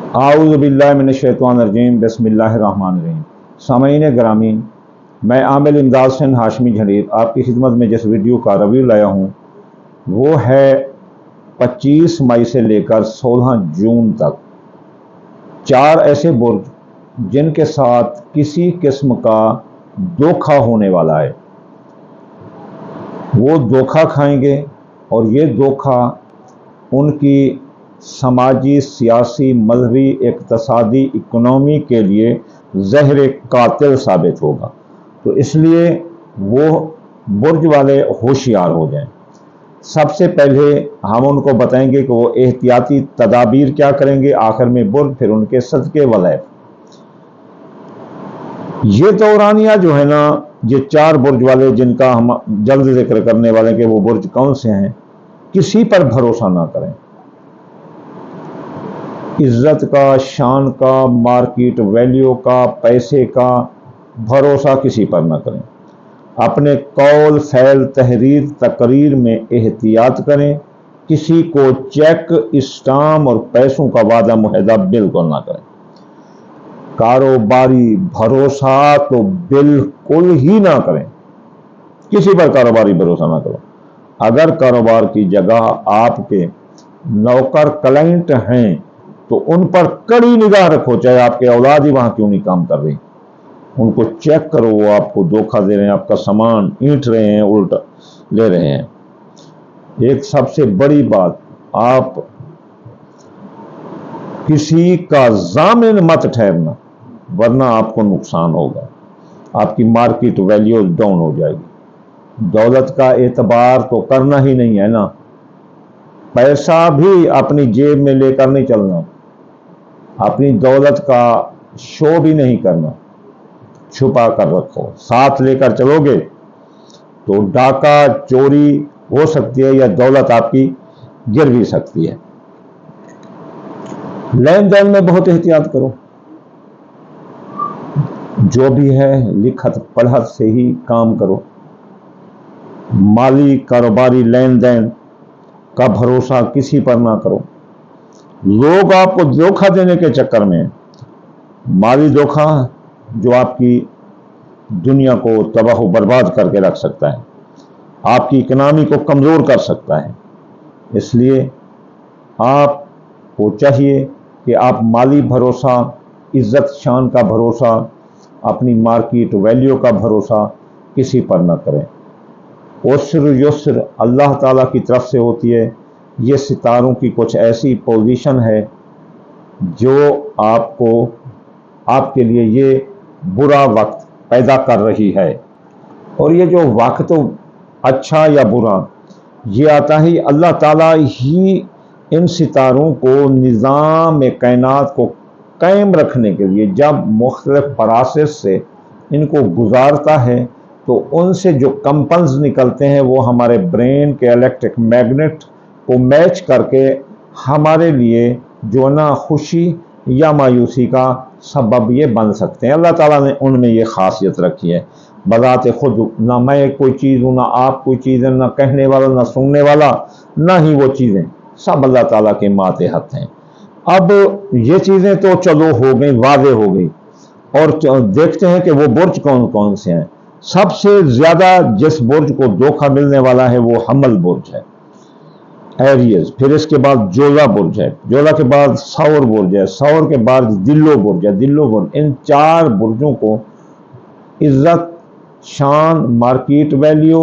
आऊज़ु बिल्लाहि मिनश्शैतानिर्रजीम बिस्मिल्लाहिर्रहमानिर्रहीम। सामईन ग्रामी, मैं आमिल इमदाद हुसैन हाशमी झंडेर आपकी खिदमत में जिस वीडियो का रिव्यू लाया हूँ वो है 25 मई से लेकर 16 जून तक 4 ऐसे बुर्ज जिनके साथ किसी किस्म का धोखा होने वाला है। वो धोखा खाएंगे और ये धोखा उनकी समाजी, सियासी, मजहबी, इक़्तिसादी, इकोनॉमी के लिए ज़हर कातिल साबित होगा। तो इसलिए वो बुर्ज वाले होशियार हो जाएं। सबसे पहले हम उनको बताएंगे कि वो एहतियाती तदाबीर क्या करेंगे, आखिर में बुर्ज, फिर उनके सदके वलैफ। ये दौरानिया जो है ना, ये 4 बुर्ज वाले जिनका हम जल्द जिक्र करने वाले कि वो बुर्ज कौन से हैं, किसी पर भरोसा ना करें। इज्जत का, शान का, मार्केट वैल्यू का, पैसे का भरोसा किसी पर ना करें। अपने कौल, फैल, तहरीर, तकरीर में एहतियात करें। किसी को चेक, स्टाम्प और पैसों का वादा मुहैदा बिल्कुल ना करें। कारोबारी भरोसा तो बिल्कुल ही ना करें। किसी पर कारोबारी भरोसा ना करो। अगर कारोबार की जगह आपके नौकर क्लाइंट हैं तो उन पर कड़ी निगाह रखो, चाहे आपके औलाद ही वहां क्यों नहीं काम कर रही। उनको चेक करो, वो आपको धोखा दे रहे हैं, आपका सामान ईंट रहे हैं, उल्टा ले रहे हैं। एक सबसे बड़ी बात, आप किसी का जामिन मत ठहरना, वरना आपको नुकसान होगा। आपकी मार्केट वैल्यू डाउन हो जाएगी। दौलत का एतबार तो करना ही नहीं है ना। पैसा भी अपनी जेब में लेकर नहीं चलना, अपनी दौलत का शो भी नहीं करना, छुपा कर रखो। साथ लेकर चलोगे तो डाका, चोरी हो सकती है या दौलत आपकी गिर भी सकती है। लेन देन में बहुत एहतियात करो। जो भी है लिखत पढ़त से ही काम करो। माली कारोबारी लेन देन का भरोसा किसी पर ना करो। लोग आपको धोखा देने के चक्कर में, माली धोखा जो आपकी दुनिया को तबाह बर्बाद करके रख सकता है, आपकी इकोनॉमी को कमज़ोर कर सकता है। इसलिए आपको चाहिए कि आप माली भरोसा, इज्जत शान का भरोसा, अपनी मार्केट वैल्यू का भरोसा किसी पर न करें। उसर युस्र अल्लाह ताला की तरफ से होती है। ये सितारों की कुछ ऐसी पोजीशन है जो आपको, आपके लिए ये बुरा वक्त पैदा कर रही है। और ये जो वक्त अच्छा या बुरा ये आता ही अल्लाह ताला ही इन सितारों को निज़ाम कायनात को कायम रखने के लिए जब मुख्तलिफ प्रोसेस से इनको गुजारता है तो उनसे जो कंपल्स निकलते हैं वो हमारे ब्रेन के इलेक्ट्रिक मैग्नेट को मैच करके हमारे लिए जो ना खुशी या मायूसी का सबब ये बन सकते हैं। अल्लाह ताला ने उनमें ये खासियत रखी है। बज़ाते खुद ना मैं कोई चीज़ हूँ, ना आप कोई चीज़ है, ना कहने वाला, ना सुनने वाला, ना ही वो चीज़ें, सब अल्लाह ताला के मातहत हैं। अब ये चीज़ें तो चलो हो गई, वाज़े हो गई। और देखते हैं कि वो बुर्ज कौन कौन से हैं। सबसे ज़्यादा जिस बुर्ज को धोखा मिलने वाला है वो हमल बुर्ज है, एरियस। फिर इसके बाद जोला बुर्ज है, जोला के बाद सौर बुर्ज है, सौर के बाद दिल्लो बुर्ज है, दिल्लो बुर्ज। इन 4 बुर्जों को इज्जत, शान, मार्केट वैल्यू,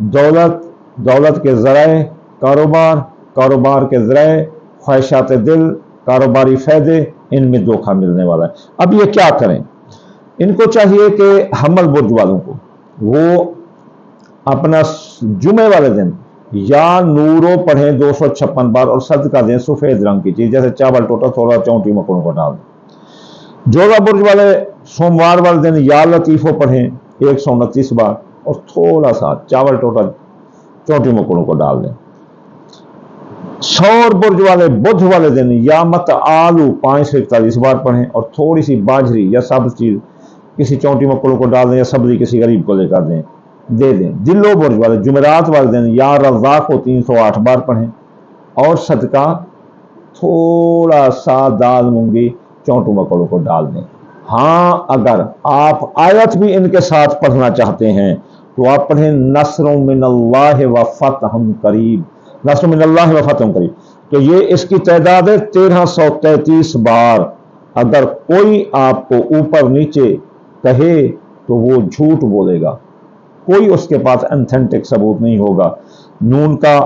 दौलत, दौलत के ज़राए कारोबार, कारोबार के ज़राए ख्वाहिशात दिल, कारोबारी फ़ायदे, इनमें धोखा मिलने वाला है। अब ये क्या करें? इनको चाहिए कि हमल बुर्ज वालों को वो अपना जुमे वाले दिन या नूरो पढ़ें 256 बार और सदका दें सफ़ेद रंग की चीज़, जैसे चावल टोटा थोड़ा चौंटी मकड़ों को डाल दें। जोड़ा बुर्ज वाले सोमवार वाले दिन या लतीफ़ो पढ़ें 129 बार और थोड़ा सा चावल टोटा चौंटी मकड़ों को डाल दें। सौर बुर्ज वाले बुध वाले दिन या मत आलू 5 से 41 बार पढ़ें और थोड़ी सी बाजरी या सब चीज़ किसी चौंटी मकड़ों को डाल दें या सब्जी किसी गरीब को लेकर दे दें। दिल्लो बुर्ज वाले जुमेरात वाले दिन या रज़ाक को 308 बार पढ़ें और सदका थोड़ा सा दाल मूंगी चौंटू मकड़ों को डाल दें। हाँ, अगर आप आयत भी इनके साथ पढ़ना चाहते हैं तो आप पढ़ें नस्रुम मिनल्लाह व फतहुन करीब, नस्रुम मिनल्लाह व फतहुन करीब। तो ये इसकी तादाद है 1333 बार। अगर कोई आपको ऊपर नीचे कहे तो वो झूठ बोलेगा, कोई उसके पास ऑथेंटिक सबूत नहीं होगा। नून का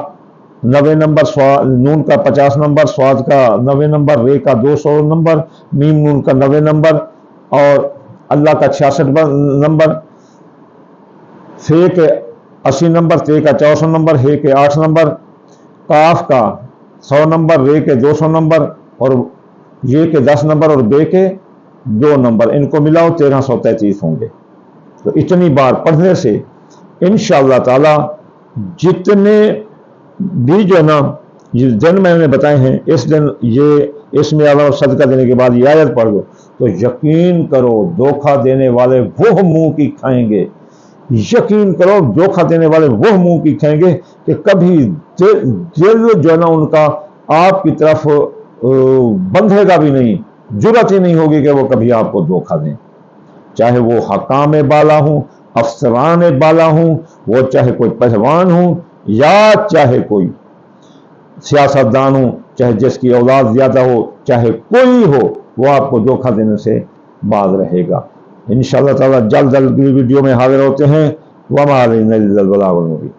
90 नंबर, नून का 50 नंबर, स्वाद का 90 नंबर, रे का 200 नंबर, मीम नून का 90 नंबर और अल्लाह का 66 नंबर, फे के 80 नंबर, ते का 64 नंबर, हे के 8 नंबर, काफ का 100 नंबर, रे के 200 नंबर और ये के 10 नंबर और बे के 2 नंबर। इनको मिलाओ 1333 होंगे। तो इतनी बार पढ़ने से इंशाअल्लाह ताला जितने भी जो ना जिस दिन मैंने बताए हैं इस दिन ये इसमें अगर सदका देने के बाद ये आयत पढ़ लो तो यकीन करो धोखा देने वाले वो मुंह की खाएंगे, यकीन करो धोखा देने वाले वो मुंह की खाएंगे कि कभी दिल जो ना उनका आपकी तरफ बंधेगा भी नहीं, जुर्रत ही नहीं होगी कि वो कभी आपको धोखा दें। चाहे वो हकाम बाला हूं, अफसरान बाला हूं, वो चाहे कोई पहलवान हूं या चाहे कोई सियासतदान हो, चाहे जिसकी औलाद ज्यादा हो, चाहे कोई हो, वो आपको धोखा देने से बाज रहेगा। इंशाअल्लाह ताला जल्द वीडियो में हाजिर होते हैं। वमा अलैना इल्लल बलागुल मुबीन।